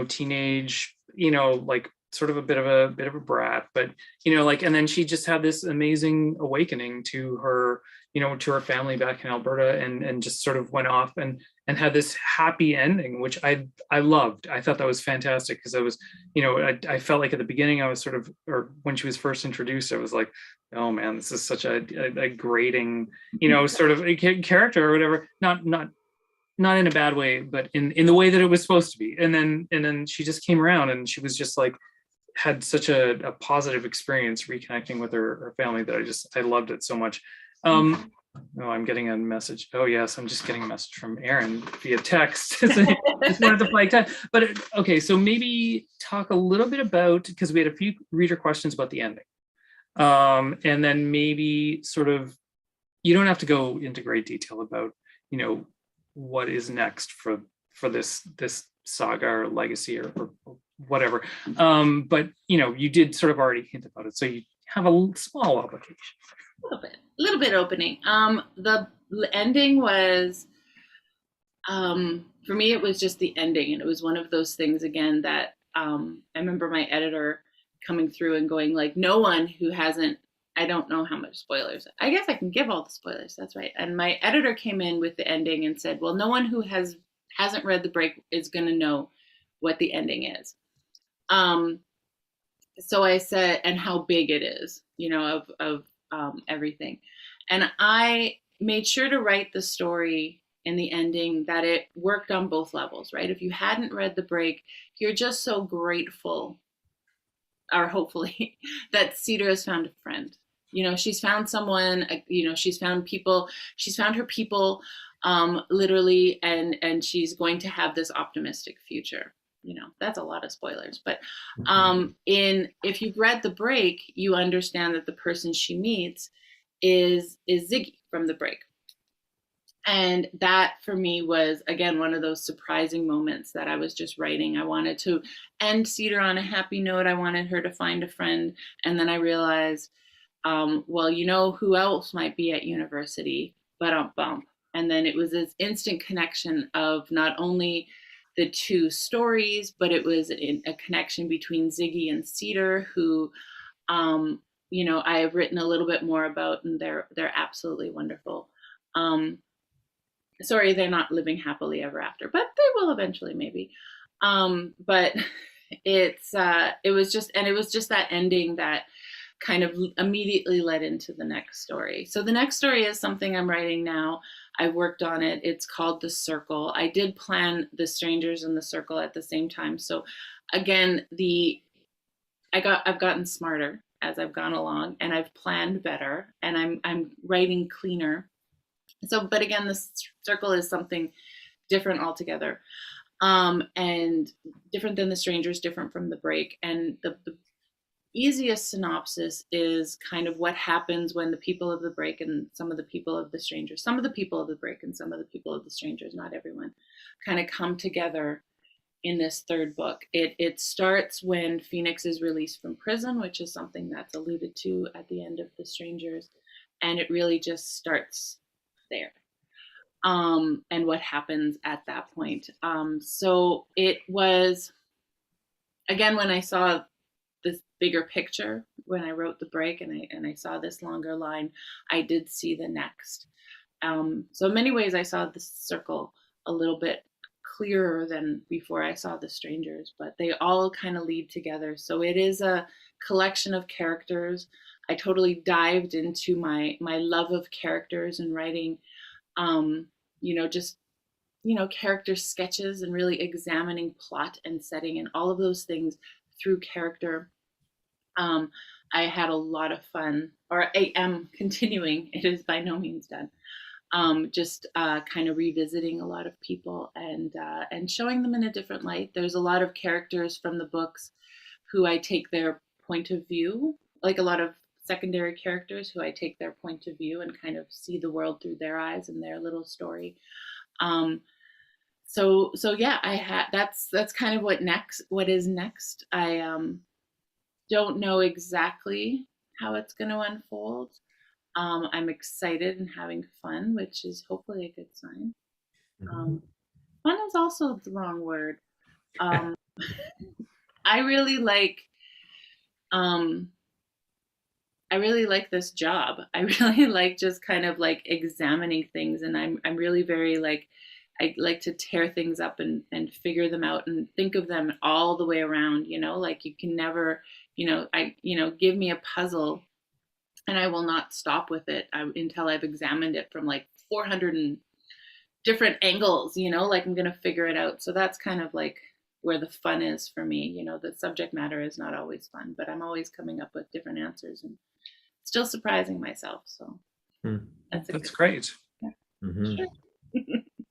teenage, like sort of a bit of a brat, but and then she just had this amazing awakening to her, to her family back in Alberta, and just sort of went off and had this happy ending, which I loved. I thought that was fantastic, because I was, I felt like at the beginning I was sort of, or when she was first introduced, I was like, oh man, this is such a grating, sort of a character or whatever. Not in a bad way, but in the way that it was supposed to be. And then she just came around, and she was just like, had such a positive experience reconnecting with her family, that I loved it so much. Oh, I'm getting a message. Oh yes, I'm just getting a message from Erin via text. Just wanted to flag time. But okay, so maybe talk a little bit about, because we had a few reader questions about the ending. And then maybe sort of, you don't have to go into great detail about, what is next for this saga or legacy or whatever. But you did sort of already hint about it, so you have a small obligation. A little bit opening. The ending was, for me, it was just the ending, and it was one of those things again that I remember my editor coming through and going like, no one who hasn't, I don't know how much spoilers, I guess I can give all the spoilers, that's right. And my editor came in with the ending and said, well, no one who hasn't read The Break is going to know what the ending is. So I said, and how big it is, of everything. And I made sure to write the story in the ending that it worked on both levels, right? If you hadn't read The Break, you're just so grateful, or hopefully, that Cedar has found a friend. She's found someone, she's found people, she's found her people, literally, and she's going to have this optimistic future. That's a lot of spoilers, but if you've read The Break, you understand that the person she meets is Ziggy from The Break. And that for me was, again, one of those surprising moments that I was just writing. I wanted to end Cedar on a happy note. I wanted her to find a friend. And then I realized, well, who else might be at university? Bump. And then it was this instant connection of not only the two stories, but it was a connection between Ziggy and Cedar, who, I have written a little bit more about, and they're absolutely wonderful. Sorry, they're not living happily ever after, but they will eventually, maybe. But it was just that ending that kind of immediately led into the next story. So the next story is something I'm writing now. I worked on it. It's called The Circle. I did plan The Strangers and The Circle at the same time. So again, I've gotten smarter as I've gone along, and I've planned better, and I'm writing cleaner. So, but again, The Circle is something different altogether, and different than The Strangers, different from The Break. And the easiest synopsis is kind of what happens when the people of The Break and some of the people of The Strangers, some of the people of The Break and some of the people of The Strangers, not everyone, kind of come together in this third book. It starts when Phoenix is released from prison, which is something that's alluded to at the end of The Strangers, and it really just starts there, and what happens at that point. So it was, again, when I saw this bigger picture, when I wrote The Break, and I saw this longer line, I did see the next. So in many ways, I saw The Circle a little bit clearer than before I saw The Strangers, but they all kind of lead together. So it is a collection of characters. I totally dived into my love of characters and writing, character sketches and really examining plot and setting and all of those things through character. I had a lot of fun, or I am continuing. It is by no means done. Just kind of revisiting a lot of people and showing them in a different light. There's a lot of characters from the books who I take their point of view, like a lot of secondary characters who I take their point of view and kind of see the world through their eyes and their little story. So yeah, that's kind of what is next. I don't know exactly how it's going to unfold. I'm excited and having fun, which is hopefully a good sign. Fun is also the wrong word. I really like this job. I really like just kind of like examining things, and I'm really very like, I like to tear things up and figure them out and think of them all the way around, like you can never, give me a puzzle and I will not stop with it until I've examined it from like 400 different angles, like I'm going to figure it out. So that's kind of like where the fun is for me. The subject matter is not always fun, but I'm always coming up with different answers and still surprising myself. So that's great. Yeah. Mm-hmm. Sure.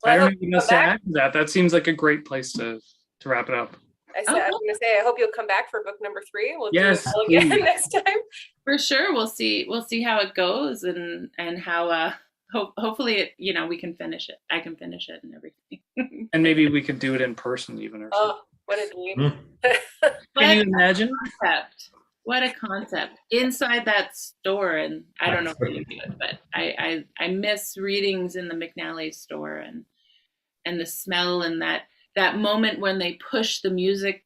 I don't even know to add to that. That seems like a great place to wrap it up. I was going to say, I hope you'll come back for book number 3. We'll do Yes, it all again next time. For sure. We'll see how it goes and how hopefully it, we can finish it. I can finish it and everything. And maybe we could do it in person even or something. Oh, what a dream. Can you imagine? What a concept. Inside that store, and I don't know if you do it, but I miss readings in the McNally store and the smell and that moment when they push the music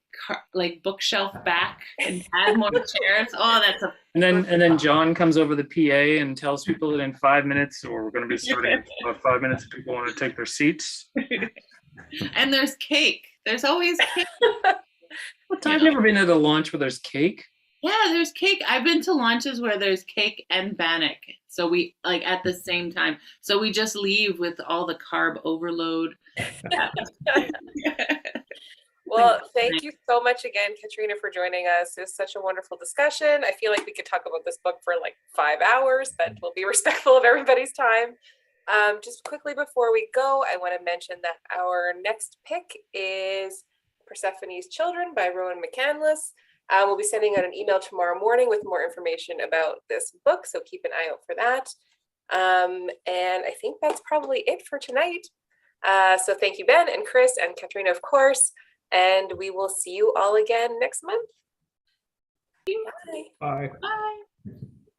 like bookshelf back and add more chairs. Oh, that's a and then John comes over the PA and tells people that in 5 minutes, or we're going to be starting in about 5 minutes, if people want to take their seats. And there's cake. There's always cake. What time have you ever been at a launch where there's cake? Yeah, there's cake. I've been to launches where there's cake and bannock. So we like at the same time. So we just leave with all the carb overload. Well, thank you so much again, Katherena, for joining us. It was such a wonderful discussion. I feel like we could talk about this book for like 5 hours, but we'll be respectful of everybody's time. Just quickly before we go, I want to mention that our next pick is Persephone's Children by Rowan McCandless. We'll be sending out an email tomorrow morning with more information about this book, so keep an eye out for that. And I think that's probably it for tonight. So thank you, Ben and Chris and Katherena, of course, and we will see you all again next month. Bye. Bye. Bye.